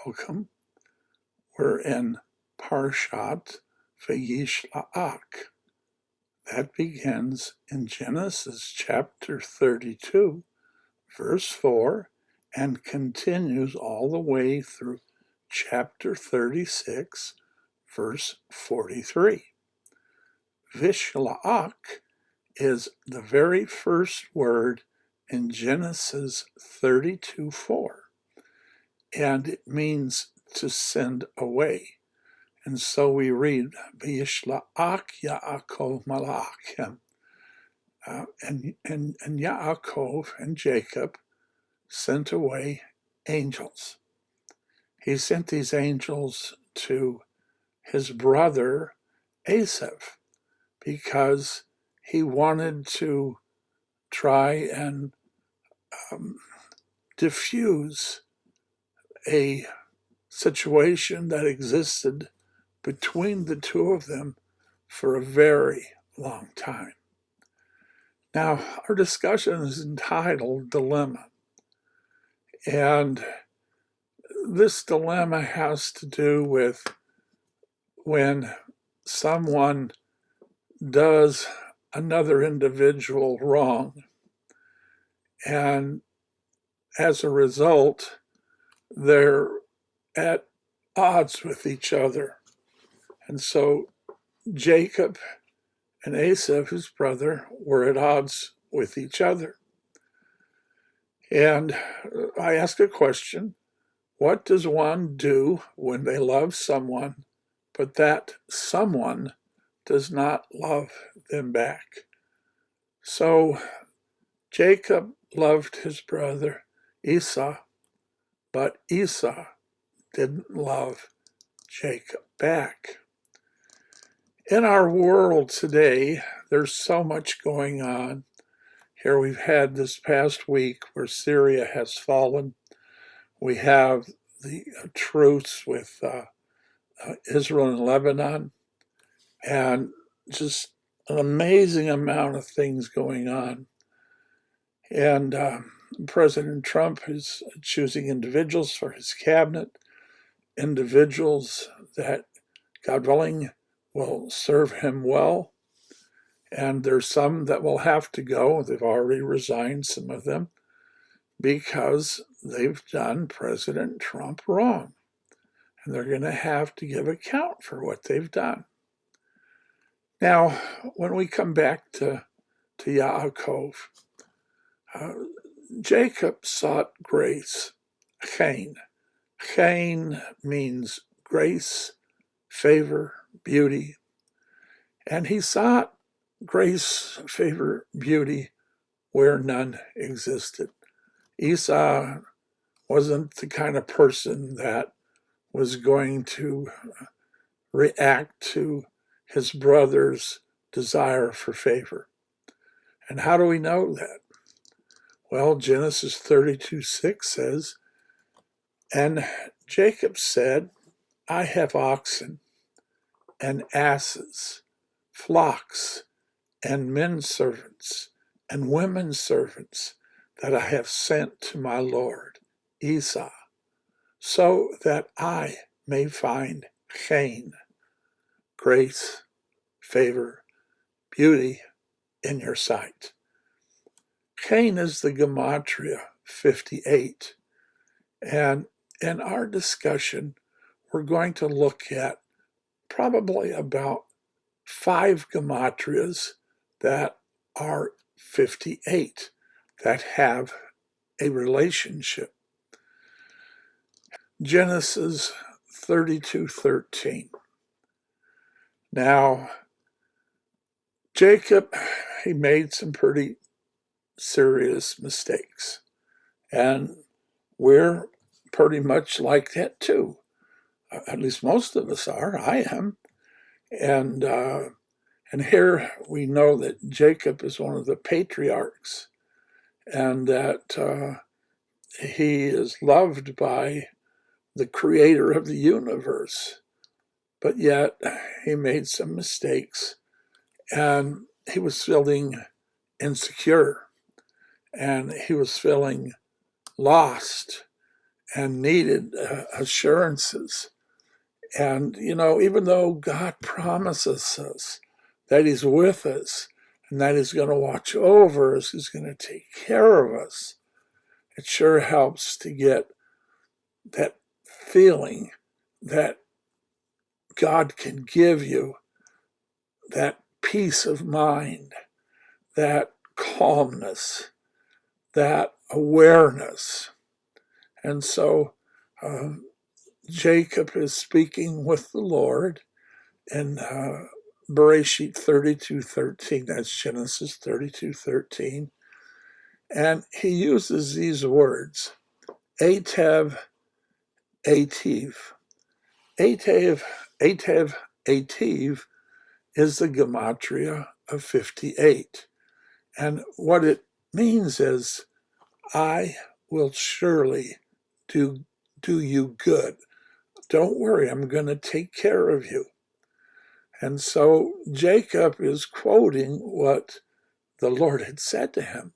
welcome. We're in Parshat Vayishlach. That begins in Genesis chapter 32, verse 4, and continues all the way through chapter 36, verse 43. Vishlach is the very first word in Genesis 32:4, and it means to send away. And so we read, V'yishlach Yaakov malachim. And Yaakov and Jacob sent away angels. He sent these angels to his brother Esau because he wanted to try and diffuse a situation that existed between the two of them for a very long time. Now, our discussion is entitled Dilemma. And this dilemma has to do with when someone does another individual wrong, and as a result, they're at odds with each other. And so Jacob and Esau, his brother, were at odds with each other. And I ask a question, what does one do when they love someone, but that someone does not love them back? So Jacob loved his brother Esau, but Esau didn't love Jacob back. In our world today, there's so much going on. Here we've had this past week where Syria has fallen. We have the truce with Israel and Lebanon, and just an amazing amount of things going on. And President Trump is choosing individuals for his cabinet, individuals that, God willing, will serve him well. And there's some that will have to go. They've already resigned, some of them, because they've done President Trump wrong. And they're going to have to give account for what they've done. Now, when we come back to Yaakov, Jacob sought grace, chen. Chen means grace, favor, beauty. And he sought grace, favor, beauty where none existed. Esau wasn't the kind of person that was going to react to his brother's desire for favor. And how do we know that? Well, Genesis 32:6 says, and Jacob said, I have oxen and asses, flocks and men servants and women servants that I have sent to my lord Esau, so that I may find chen, grace, favor, beauty in your sight. Chen is the Gematria 58. And in our discussion, we're going to look at probably about 5 Gematrias that are 58 that have a relationship. Genesis 32:13. Now, Jacob, he made some pretty serious mistakes. And we're pretty much like that too. At least most of us are. I am. And here we know that Jacob is one of the patriarchs, and that he is loved by the creator of the universe. But yet he made some mistakes, and he was feeling insecure, and he was feeling lost, and needed assurances. And, even though God promises us that he's with us and that he's going to watch over us, he's going to take care of us, it sure helps to get that feeling that God can give you, that peace of mind, that calmness, that awareness. And so Jacob is speaking with the Lord in Bereshit 32:13. That's Genesis 32:13. And he uses these words, Atev, Ativ. Atev, Atev is the Gematria of 58. And what it means is, I will surely do you good. Don't worry, I'm going to take care of you. And so Jacob is quoting what the Lord had said to him.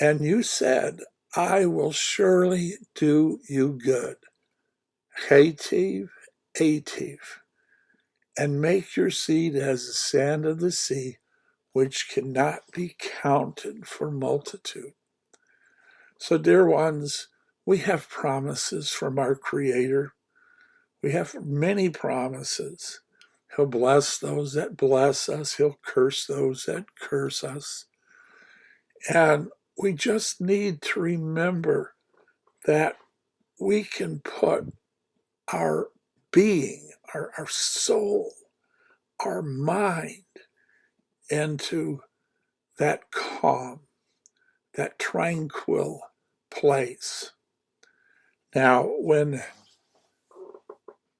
And you said, I will surely do you good. Hativ, Ativ, and make your seed as the sand of the sea, which cannot be counted for multitude. So, dear ones, we have promises from our Creator. We have many promises. He'll bless those that bless us. He'll curse those that curse us. And we just need to remember that we can put our being, our soul, our mind into that calm, that tranquil place. Now, when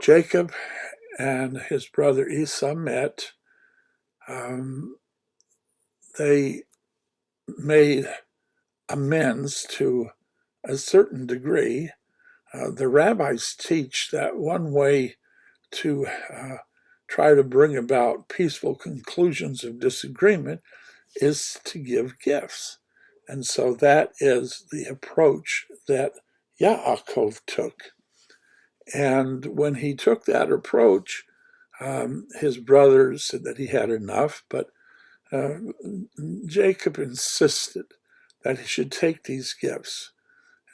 Jacob and his brother Esau met, they made amends to a certain degree. The rabbis teach that one way to try to bring about peaceful conclusions of disagreement is to give gifts. And so that is the approach that Yaakov took. And when he took that approach, his brothers said that he had enough, but Jacob insisted that he should take these gifts.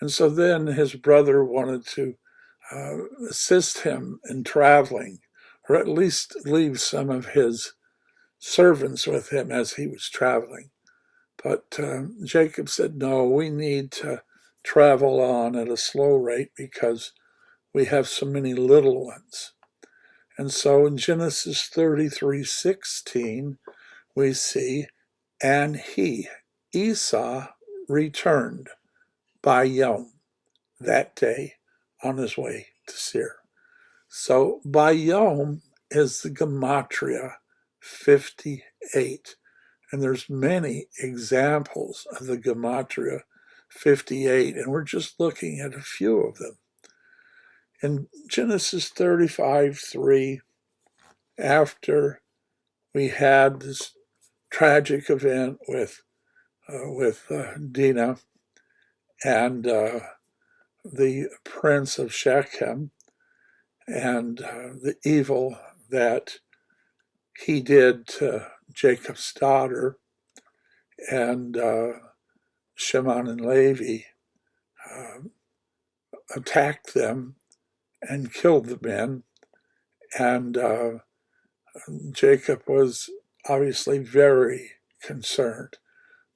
And so then his brother wanted to assist him in traveling, or at least leave some of his servants with him as he was traveling. But Jacob said, no, we need to travel on at a slow rate because we have so many little ones. And so in Genesis 33:16, we see, and he, Esau, returned by Yom that day on his way to Seir. So by Yom is the Gematria 58. And there's many examples of the Gematria 58, and we're just looking at a few of them. In Genesis 35:3, after we had this tragic event with Dinah and the prince of Shechem and the evil that he did to Jacob's daughter, and Shimon and Levi attacked them and killed the men. And Jacob was obviously very concerned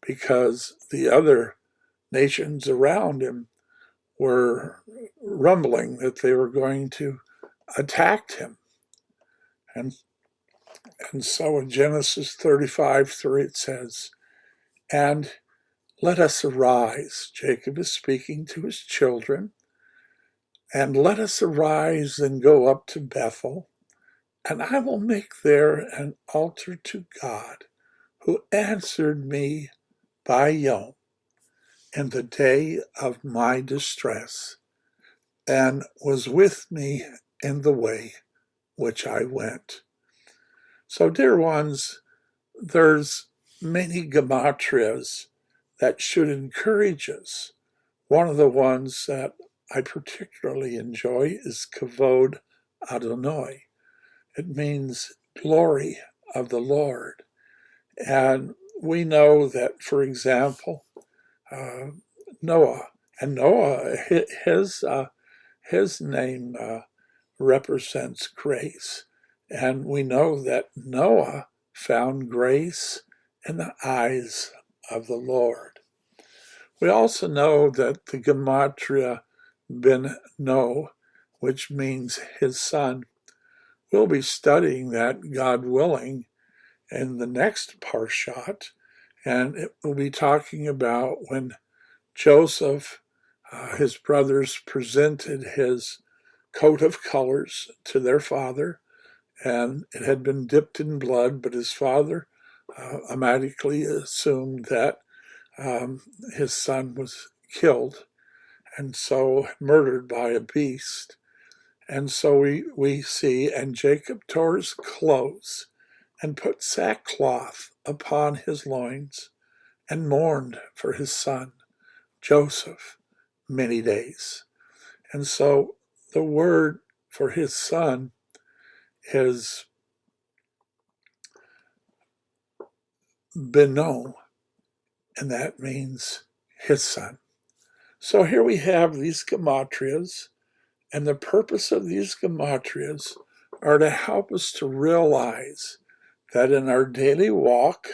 because the other nations around him were rumbling that they were going to attack him. And so in Genesis 35:3 it says, and let us arise. Jacob is speaking to his children. And let us arise and go up to Beth-el, and I will make there an altar to God, who answered me by Yom in the day of my distress, and was with me in the way which I went. So, dear ones, there's many gematrias that should encourage us. One of the ones that I particularly enjoy is Kavod Adonai. It means glory of the Lord. And we know that, for example, Noah, and Noah, his name represents grace. And we know that Noah found grace in the eyes of the Lord. We also know that the Gematria Ben No, which means his son, we'll be studying that, God willing, in the next parshat, and it will be talking about when Joseph, his brothers, presented his coat of colors to their father, and it had been dipped in blood, but his father automatically assumed that his son was killed, and so murdered by a beast. And so we see, and Jacob tore his clothes and put sackcloth upon his loins and mourned for his son, Joseph, many days. And so the word for his son is Beno, and that means his son. So here we have these gematrias, and the purpose of these gematrias are to help us to realize that in our daily walk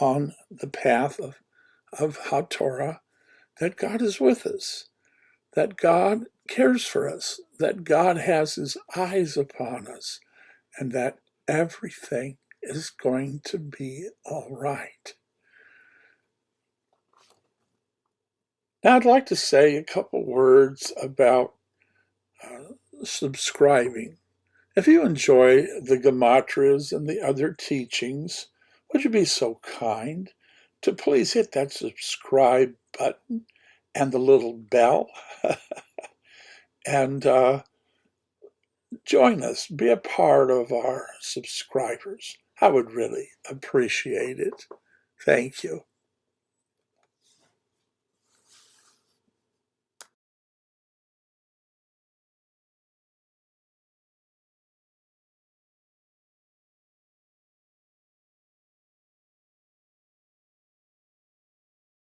on the path of HaTorah, that God is with us, that God cares for us, that God has his eyes upon us, and that everything is going to be all right. Now, I'd like to say a couple words about subscribing. If you enjoy the Gematrias and the other teachings, would you be so kind to please hit that subscribe button and the little bell and join us, be a part of our subscribers. I would really appreciate it. Thank you.